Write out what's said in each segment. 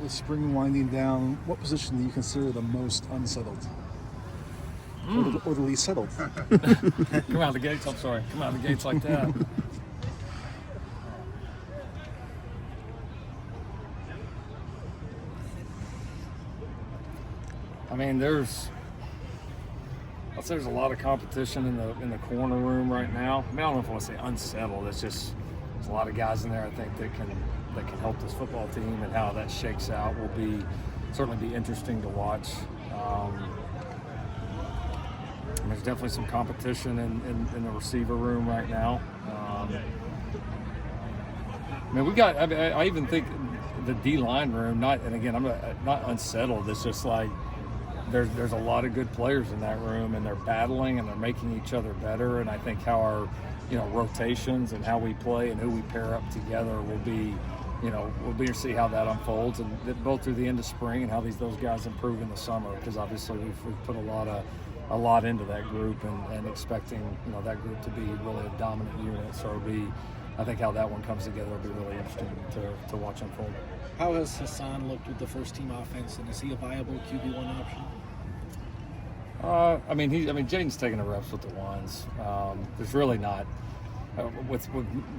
with spring winding down, what position do you consider the most unsettled? Or the least settled? Come out of the gates, I'm sorry. Come out of the gates like that. I mean, there's a lot of competition in the corner room right now. I mean, I don't know if I want to say unsettled. It's just there's a lot of guys in there I think that can help this football team, and how that shakes out will certainly be interesting to watch. There's definitely some competition in the receiver room right now. I even think the D-line room, I'm not unsettled. It's just like there's a lot of good players in that room, and they're battling and they're making each other better. And I think how our rotations and how we play and who we pair up together will be to see how that unfolds, and both through the end of spring and how those guys improve in the summer, because obviously we've put a lot into that group, and expecting that group to be really a dominant unit. So I think how that one comes together will be really interesting to watch unfold. How has Hassan looked with the first team offense, and is he a viable QB1 option? Jaden's taking the reps with the ones. There's really not with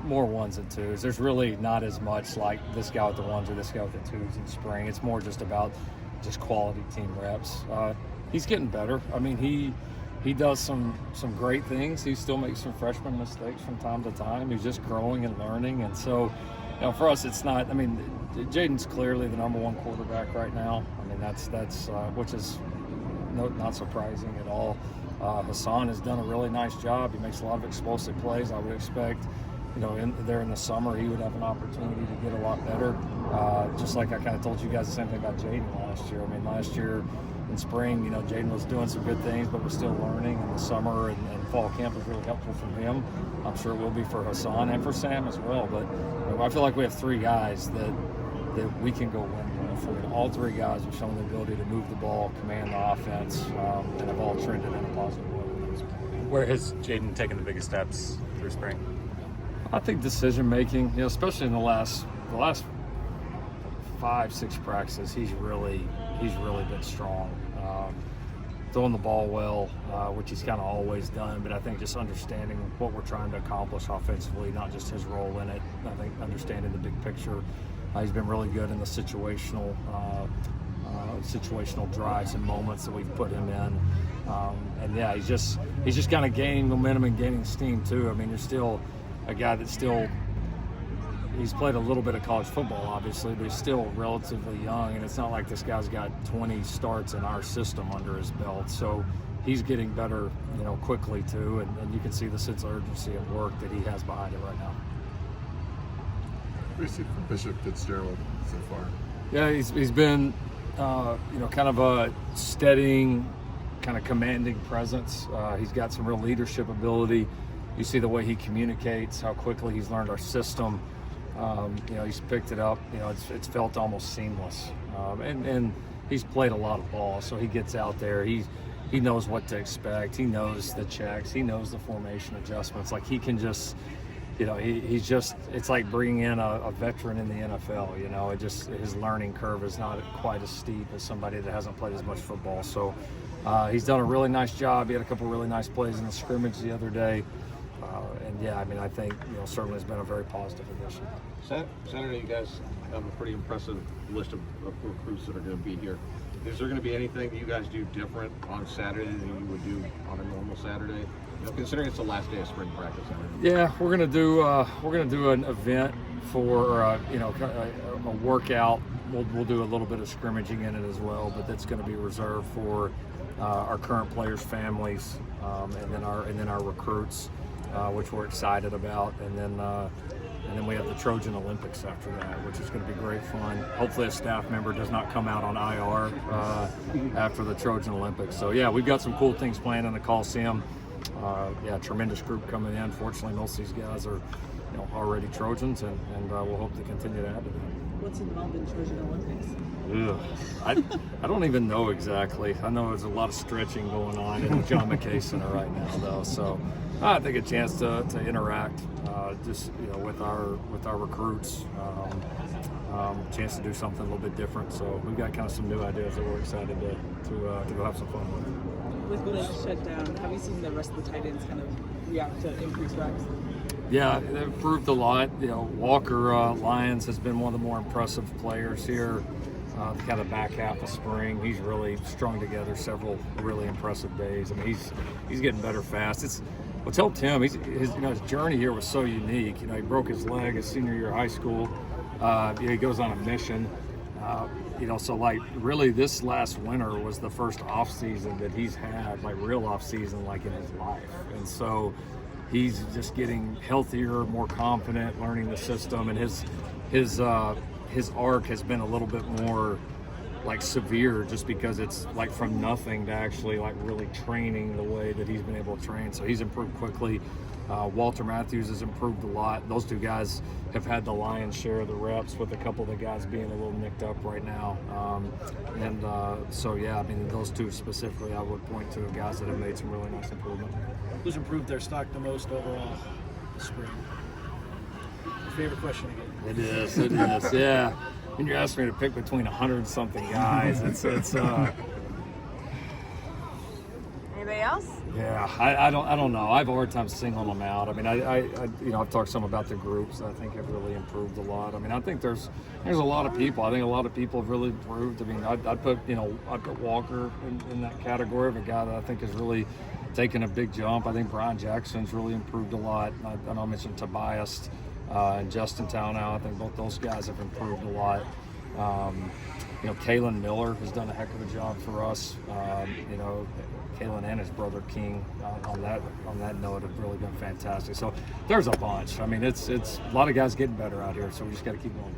more ones and twos. There's really not as much like this guy with the ones or this guy with the twos in spring. It's more just about just quality team reps. He's getting better. I mean, he does some great things. He still makes some freshman mistakes from time to time. He's just growing and learning. And so, for us, it's not. I mean, Jaden's clearly the number one quarterback right now. I mean, that's which is not surprising at all. Hassan has done a really nice job. He makes a lot of explosive plays. I would expect, in the summer, he would have an opportunity to get a lot better. Just like I kind of told you guys the same thing about Jaden last year. I mean, last year in spring, Jaden was doing some good things, but was still learning. In the summer and fall camp was really helpful for him. I'm sure it will be for Hassan and for Sam as well. But I feel like we have three guys that we can go win with. I mean, all three guys have shown the ability to move the ball, command the offense, and have all trended in a positive way. Where has Jaden taken the biggest steps through spring? I think decision making, especially in the last 5-6 practices, he's really been strong. Throwing the ball well, which he's kind of always done, but I think just understanding what we're trying to accomplish offensively, not just his role in it. I think understanding the big picture. He's been really good in the situational drives and moments that we've put him in. He's just kind of gaining momentum and gaining steam too. I mean, you're still a guy that's he's played a little bit of college football, obviously, but he's still relatively young, and it's not like this guy's got 20 starts in our system under his belt. So he's getting better, quickly too, and you can see the sense of urgency and work that he has behind it right now. What do you see from Bishop Fitzgerald so far? Yeah, he's been, kind of a steadying, kind of commanding presence. He's got some real leadership ability. You see the way he communicates, how quickly he's learned our system. He's picked it up. It's felt almost seamless. And he's played a lot of ball, so he gets out there. He knows what to expect. He knows the checks. He knows the formation adjustments. Like, he can just, it's like bringing in a veteran in the NFL. His learning curve is not quite as steep as somebody that hasn't played as much football. So he's done a really nice job. He had a couple really nice plays in the scrimmage the other day. I think certainly has been a very positive addition. Saturday, you guys have a pretty impressive list of recruits that are going to be here. Is there going to be anything that you guys do different on Saturday than you would do on a normal Saturday? Considering it's the last day of spring practice. Yeah, we're going to do an event for a workout. We'll do a little bit of scrimmaging in it as well, but that's going to be reserved for our current players' families, and then our recruits, which we're excited about, and then we have the Trojan Olympics after that, which is going to be great fun. Hopefully a staff member does not come out on IR after the Trojan Olympics. So yeah, we've got some cool things planned in the Coliseum. Tremendous group coming in. Fortunately, most of these guys are already Trojans, and we'll hope to continue to add to that. What's involved in Trojan Olympics? I don't even know exactly. I know there's a lot of stretching going on in the John McKay Center right now, though. So I think a chance to interact with our recruits, chance to do something a little bit different. So we've got kind of some new ideas that we're excited to go have some fun with. With Willis shut down, have you seen the rest of the tight ends kind of react to increased reps? Yeah, they've improved a lot. Walker Lyons has been one of the more impressive players here. Kind of back half of spring, he's really strung together several really impressive days. I mean, he's getting better fast. It's what's helped him. His journey here was so unique. He broke his leg his senior year of high school. He goes on a mission. So like really this last winter was the first off season that he's had, like real off season, like in his life. And so he's just getting healthier, more confident, learning the system, and his arc has been a little bit more like severe, just because it's like from nothing to actually like really training the way that he's been able to train. So he's improved quickly. Walter Matthews has improved a lot. Those two guys have had the lion's share of the reps, with a couple of the guys being a little nicked up right now. So yeah, I mean, those two specifically I would point to guys that have made some really nice improvement. Who's improved their stock the most overall this spring? Your favorite question again. It is, yeah. When you're asking me to pick between 100-something guys, it's Anybody else? yeah. I don't know. I have a hard time singling them out. I mean, I've talked some about the groups that I think have really improved a lot. I mean, I think there's a lot of people. I think a lot of people have really improved. I mean, I'd put Walker in that category of a guy that I think has really taken a big jump. I think Brian Jackson's really improved a lot. I know I mentioned Tobias and Justin Townow. I think both those guys have improved a lot. Kalen Miller has done a heck of a job for us. Kalen and his brother King on that note have really been fantastic. So there's a bunch. I mean, it's a lot of guys getting better out here. So we just got to keep going.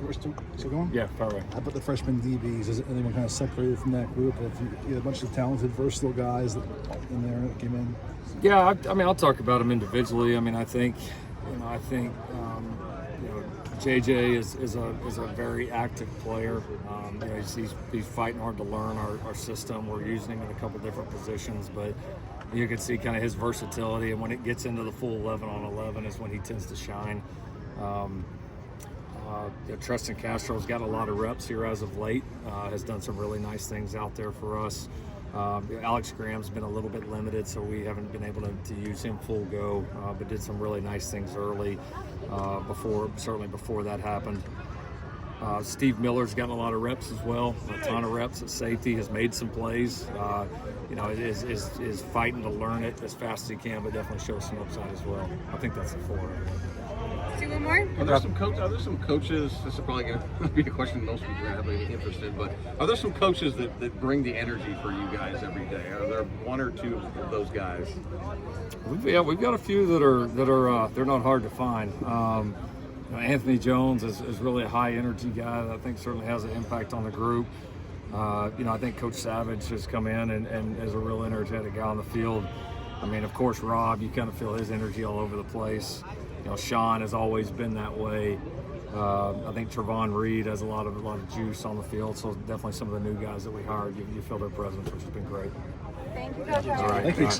We're still going? Yeah, far away. How about the freshman DBs? Is anyone kind of separated from that group? If you had a bunch of talented, versatile guys in there that came in? Yeah, I mean, I'll talk about them individually. I mean, I think JJ is a very active player. He's fighting hard to learn our system. We're using him in a couple different positions, but you can see kind of his versatility. And when it gets into the full 11-on-11 is when he tends to shine. Tristan Castro's got a lot of reps here as of late. Has done some really nice things out there for us. Alex Graham's been a little bit limited, so we haven't been able to use him full go, but did some really nice things early before that happened. Steve Miller's gotten a lot of reps as well, a ton of reps at safety, has made some plays, is fighting to learn it as fast as he can, but definitely shows some upside as well. I think that's the four. See one more? Are there some coaches, this is probably going to be a question most people are going to be interested, but are there some coaches that bring the energy for you guys every day? Are there one or two of those guys? We've got a few that are they're not hard to find. Anthony Jones is really a high energy guy that I think certainly has an impact on the group. I think Coach Savage has come in and is a real energetic guy on the field. I mean, of course, Rob, you kind of feel his energy all over the place. Sean has always been that way. I think Trevon Reed has a lot of juice on the field. So definitely some of the new guys that we hired, you feel their presence, which has been great. Thank you, Coach. All right. Thank you.